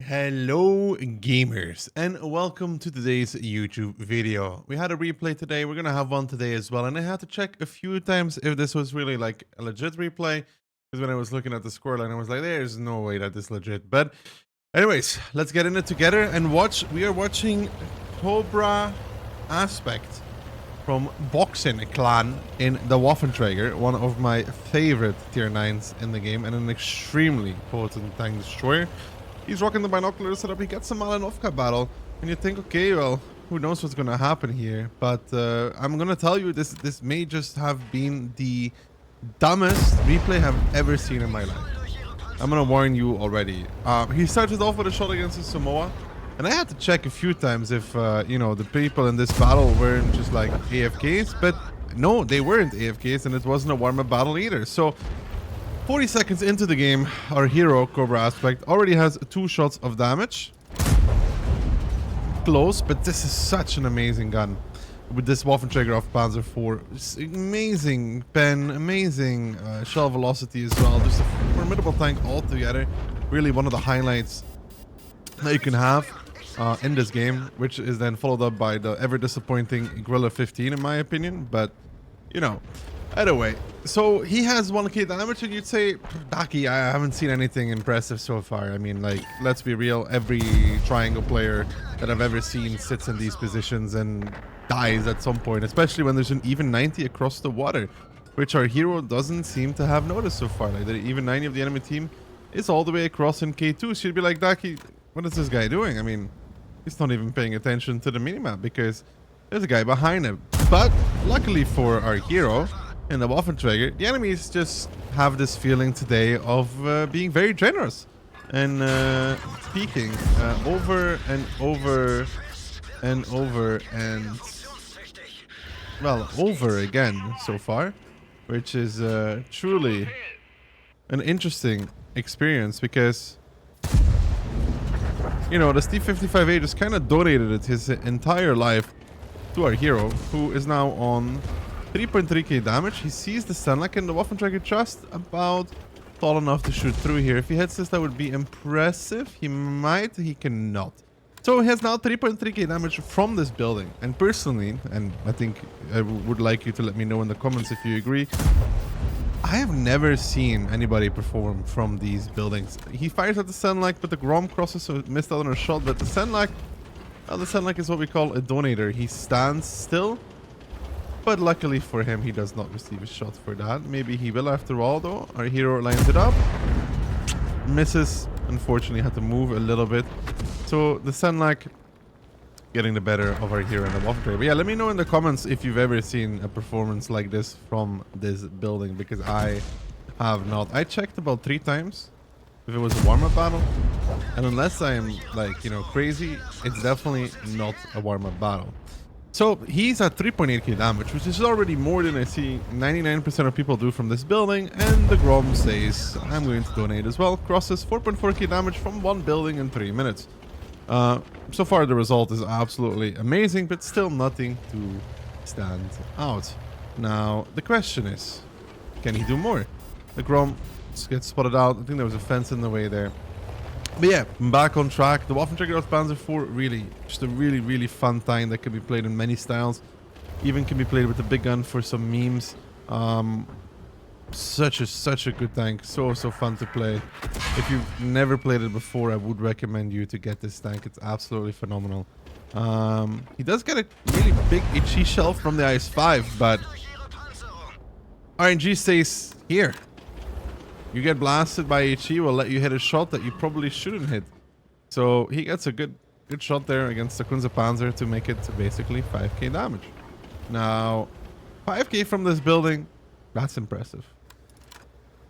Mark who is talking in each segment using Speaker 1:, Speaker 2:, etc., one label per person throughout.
Speaker 1: Hello gamers and welcome to today's YouTube video. We had a replay today, we're gonna have one today as well, and I had to check a few times if this was really like a legit replay, because when I was looking at the scoreline I was like there's no way that this is legit. But anyways, let's get in it together and watch. We are watching Cobra Aspect from Boxing Clan in the Waffenträger, one of my favorite tier 9s in the game and an extremely potent tank destroyer. He's rocking the binocular setup. He gets a Malinovka battle, and you think, okay, well, who knows what's gonna happen here? But I'm gonna tell you, this may just have been the dumbest replay I've ever seen in my life. I'm gonna warn you already. He started off with a shot against his Samoa, and I had to check a few times if you know, the people in this battle weren't just like AFKs, but no, they weren't AFKs, and it wasn't a warm-up battle either. So 40 seconds into the game, our hero, Cobra Aspect, already has 2 shots of damage. Close, but this is such an amazing gun. With this Waffenträger of Panzer IV. Amazing pen, amazing shell velocity as well. Just a formidable tank altogether. Really one of the highlights that you can have in this game, which is then followed up by the ever disappointing Guerrilla 15 in my opinion. But, you know, either way. So he has 1k damage, and you'd say, Daki, I haven't seen anything impressive so far. I mean, like, let's be real, every triangle player that I've ever seen sits in these positions and dies at some point, especially when there's an even 90 across the water, which our hero doesn't seem to have noticed so far. Like, the even 90 of the enemy team is all the way across in K2. So you'd be like, Daki, what is this guy doing? I mean, he's not even paying attention to the minimap because there's a guy behind him. But luckily for our hero, in the Waffenträger, the enemies just have this feeling today of being very generous and speaking over and over and over and, well, over again so far, which is truly an interesting experience because, you know, the Steve 55A just kind of donated it his entire life to our hero, who is now on 3.3k damage. He sees the Senlak in the Waffenträger just about tall enough to shoot through here. If he hits this, that would be impressive. He might, he cannot. So he has now 3.3k damage from this building. And personally, and I think I would like you to let me know in the comments if you agree, I have never seen anybody perform from these buildings. He fires at the Senlak, but the Grom crosses, so it missed out on a shot. But the Senlak, well, the Senlak is what we call a donator. He stands still. But luckily for him, he does not receive a shot for that. Maybe he will after all, though. Our hero lines it up. Misses. Unfortunately, had to move a little bit. So the Senlak getting the better of our hero in the Waffenträger. But yeah, let me know in the comments if you've ever seen a performance like this from this building, because I have not. I checked about 3 times if it was a warm-up battle. And unless I am, like, you know, crazy, it's definitely not a warm-up battle. So he's at 3.8k damage, which is already more than I see 99% of people do from this building. And the Grom says, I'm going to donate as well. Crosses 4.4k damage from one building in 3 minutes. So far the result is absolutely amazing, but still nothing to stand out. Now, the question is, can he do more? The Grom gets spotted out. I think there was a fence in the way there. But yeah, back on track. The Waffenträger of Panzer IV, really, just a really, really fun tank that can be played in many styles. Even can be played with the big gun for some memes. Such a good tank. So fun to play. If you've never played it before, I would recommend you to get this tank. It's absolutely phenomenal. He does get a really big HE shell from the IS-5, but RNG stays here. You get blasted by HE, will let you hit a shot that you probably shouldn't hit. So he gets a good shot there against the Kunze Panzer to make it to basically 5k damage. Now, 5k from this building, that's impressive.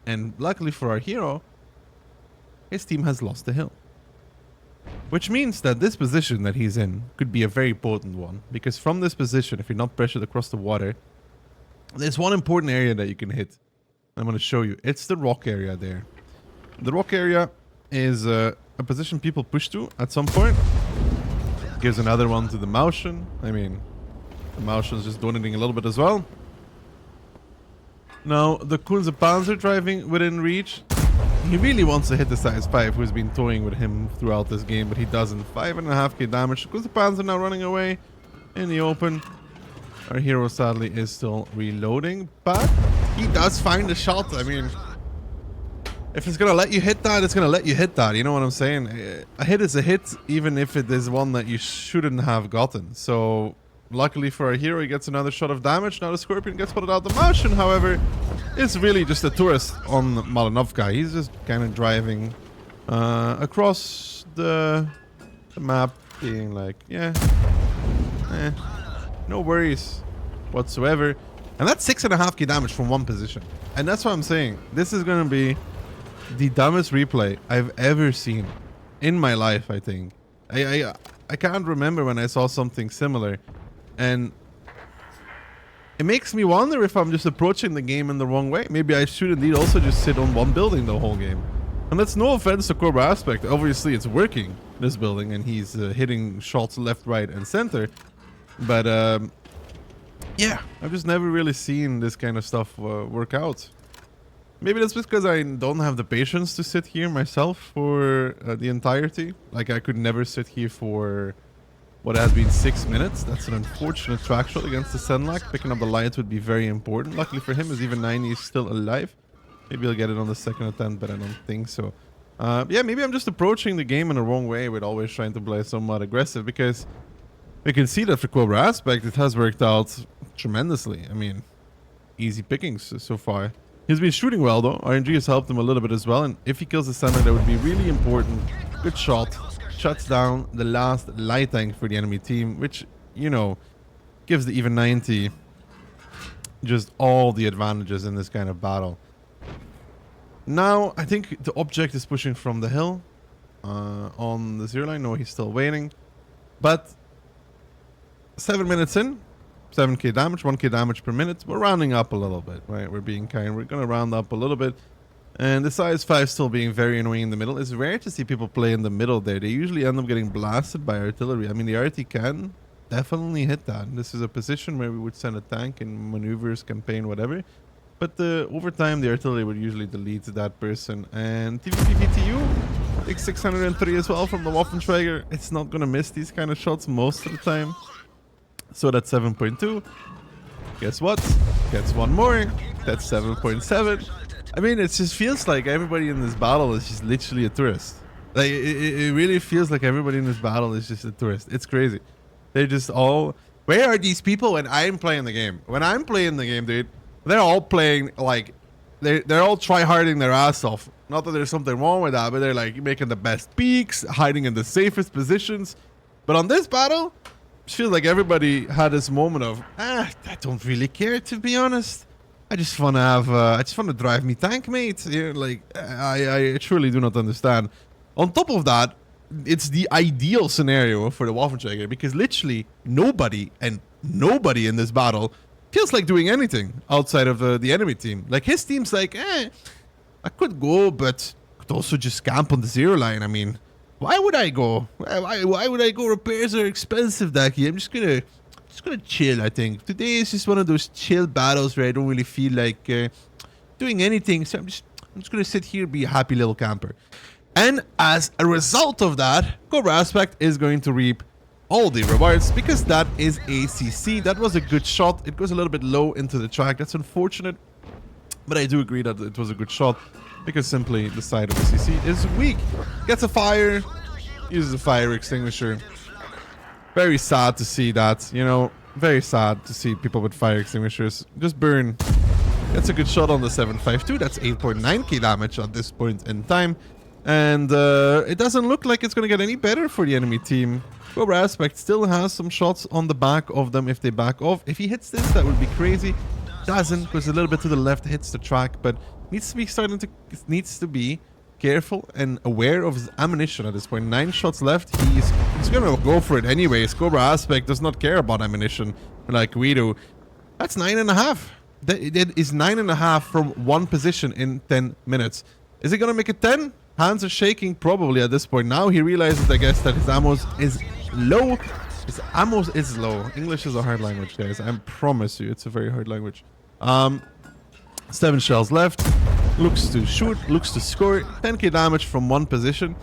Speaker 1: And luckily for our hero, his team has lost the hill. Which means that this position that he's in could be a very potent one. Because from this position, if you're not pressured across the water, there's one important area that you can hit. I'm going to show you. It's the rock area there. The rock area is a position people push to at some point. Gives another one to the Maushan. I mean, the Maushan is just donating a little bit as well. Now, the Kunze Panzer driving within reach He really wants to hit the size 5 who's been toying with him throughout this game, but he doesn't. 5.5k damage because the Panzer now running away in the open. Our hero sadly is still reloading, but he does find a shot. I mean, if it's gonna let you hit that, it's gonna let you hit that. You know what I'm saying? A hit is a hit, even if it is one that you shouldn't have gotten. So luckily for our hero, he gets another shot of damage. Now the Scorpion gets put out the motion. However, it's really just a tourist on Malinovka. He's just kind of driving across the map, being like, yeah, no worries whatsoever. And that's 6.5k damage from one position. And that's what I'm saying. This is going to be the dumbest replay I've ever seen in my life, I think. I can't remember when I saw something similar. And it makes me wonder if I'm just approaching the game in the wrong way. Maybe I should indeed also just sit on one building the whole game. And that's no offense to Cobra Aspect. Obviously, it's working, this building, and he's hitting shots left, right, and center. But, yeah, I've just never really seen this kind of stuff work out. Maybe that's because I don't have the patience to sit here myself for the entirety. Like, I could never sit here for what has been 6 minutes. That's an unfortunate track shot against the Senlak. Picking up the light would be very important. Luckily for him, as even 90 is still alive. Maybe he'll get it on the second attempt, but I don't think so. Yeah, maybe I'm just approaching the game in the wrong way with always trying to play somewhat aggressive, because we can see that for Cobra Aspect, it has worked out tremendously. I mean, easy pickings so far. He's been shooting well, though. RNG has helped him a little bit as well. And if he kills the center, that would be really important. Good shot. Shuts down the last light tank for the enemy team, which, you know, gives the even 90 just all the advantages in this kind of battle. Now, I think the object is pushing from the hill on the 0 line. No, he's still waiting. But 7 minutes in. 7k damage, 1k damage per minute. We're rounding up a little bit, right? We're being kind. We're going to round up a little bit. And the size 5 still being very annoying in the middle. It's rare to see people play in the middle there. They usually end up getting blasted by artillery. I mean, the RT can definitely hit that. This is a position where we would send a tank in maneuvers, campaign, whatever. But over time, the artillery would usually delete that person. And TVPVTU, big 603 as well from the Waffenträger. It's not going to miss these kind of shots most of the time. So that's 7.2. Guess what? Gets one more. That's 7.7. I mean, it just feels like everybody in this battle is just literally a tourist. Like, it really feels like everybody in this battle is just a tourist. It's crazy. They're just all... Where are these people when I'm playing the game? When I'm playing the game, dude, they're all playing, like... They're all try-harding their ass off. Not that there's something wrong with that, but they're, like, making the best peaks, hiding in the safest positions. But on this battle... It feels like everybody had this moment of, I don't really care, to be honest. I just want to have, I just want to drive me tank, mate. You know, like, I truly do not understand. On top of that, it's the ideal scenario for the Waffenträger, because literally nobody in this battle feels like doing anything outside of the enemy team. Like, his team's like, I could go, but I could also just camp on the 0 line. I mean... Why would I go? Why would I go? Repairs are expensive, Daki. I'm just gonna chill, I think. Today is just one of those chill battles where I don't really feel like doing anything. So I'm just gonna sit here, be a happy little camper. And as a result of that, Cobra Aspect is going to reap all the rewards, because that is ACC. That was a good shot. It goes a little bit low into the track. That's unfortunate. But I do agree that it was a good shot, because simply the side of the CC is weak. Gets a fire, uses a fire extinguisher. Very sad to see that, you know, very sad to see people with fire extinguishers just burn. That's a good shot on the 7.52. That's 8.9k damage at this point in time. And it doesn't look like it's going to get any better for the enemy team. Cobra Aspect still has some shots on the back of them if they back off. If he hits this, that would be crazy. Doesn't, goes a little bit to the left, hits the track, but needs to be careful and aware of his ammunition at this point. 9 shots left. He's gonna go for it anyways. Cobra Aspect does not care about ammunition like we do. That's 9.5. That is 9.5 from one position in 10 minutes. Is he gonna make it 10? Hands are shaking probably at this point. Now he realizes, I guess, that his ammo is low. His ammo is low. English is a hard language, guys. I promise you, it's a very hard language. 7 shells left. Looks to shoot, looks to score 10k damage from one position.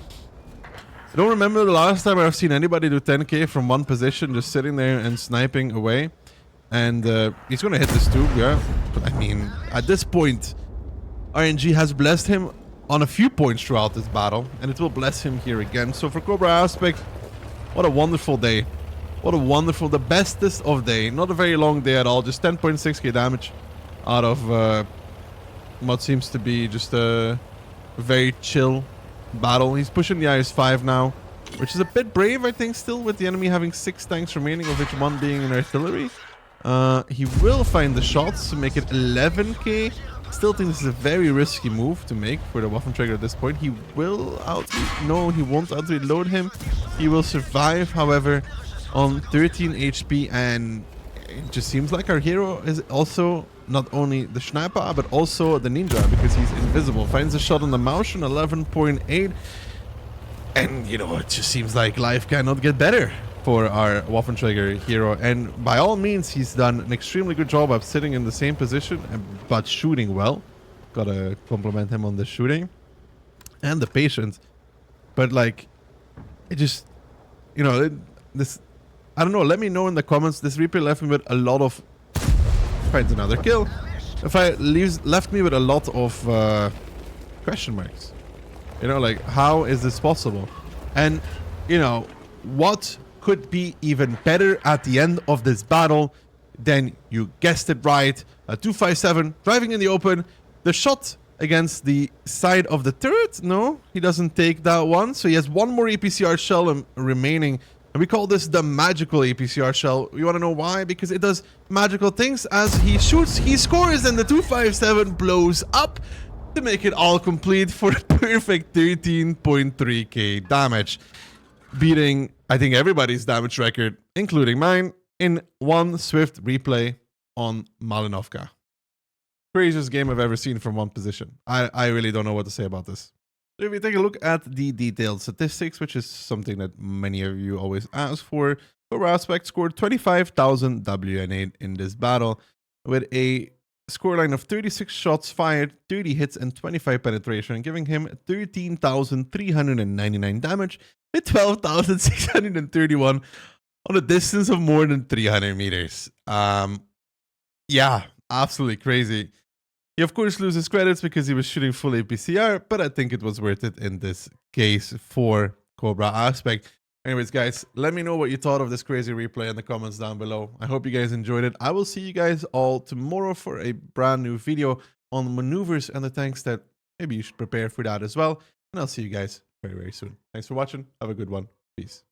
Speaker 1: I don't remember the last time I've seen anybody do 10k from one position, just sitting there and sniping away. And he's gonna hit this tube, yeah. But I mean, at this point, RNG has blessed him on a few points throughout this battle, and it will bless him here again. So for Cobra Aspect, what a wonderful day. What a wonderful, the bestest of day. Not a very long day at all, just 10.6k damage out of what seems to be just a very chill battle. He's pushing the IS-5 now, which is a bit brave, I think, still, with the enemy having 6 tanks remaining, of which 1 being in artillery. He will find the shots to make it 11k. Still think this is a very risky move to make for the Waffenträger at this point. He will no, he won't out-reload him. He will survive, however, on 13 HP, and it just seems like our hero is also not only the sniper, but also the ninja, because he's invisible. Finds a shot on the mouse on 11.8. And, you know, it just seems like life cannot get better for our Waffenträger hero. And by all means, he's done an extremely good job of sitting in the same position, but shooting well. Gotta compliment him on the shooting and the patience. But, like, it just, you know, this, I don't know, let me know in the comments. This replay left me with a lot of, finds another kill. Left me with a lot of question marks. You know, like, how is this possible? And, you know, what could be even better at the end of this battle than, you guessed it right, a 257 driving in the open. The shot against the side of the turret, no, he doesn't take that one. So he has one more APCR shell remaining. And we call this the magical APCR shell. You want to know why? Because it does magical things. As he shoots, he scores, and the 257 blows up to make it all complete for the perfect 13.3k damage. Beating, I think, everybody's damage record, including mine, in one swift replay on Malinovka. Craziest game I've ever seen from one position. I really don't know what to say about this. So if you take a look at the detailed statistics, which is something that many of you always ask for, Cobra Aspect scored 25,000 WN8 in this battle with a scoreline of 36 shots fired, 30 hits, and 25 penetration, giving him 13,399 damage with 12,631 on a distance of more than 300 meters. Yeah, absolutely crazy. He, of course, loses credits because he was shooting full APCR, but I think it was worth it in this case for Cobra Aspect. Anyways, guys, let me know what you thought of this crazy replay in the comments down below. I hope you guys enjoyed it. I will see you guys all tomorrow for a brand new video on maneuvers and the tanks that maybe you should prepare for that as well. And I'll see you guys very, very soon. Thanks for watching. Have a good one. Peace.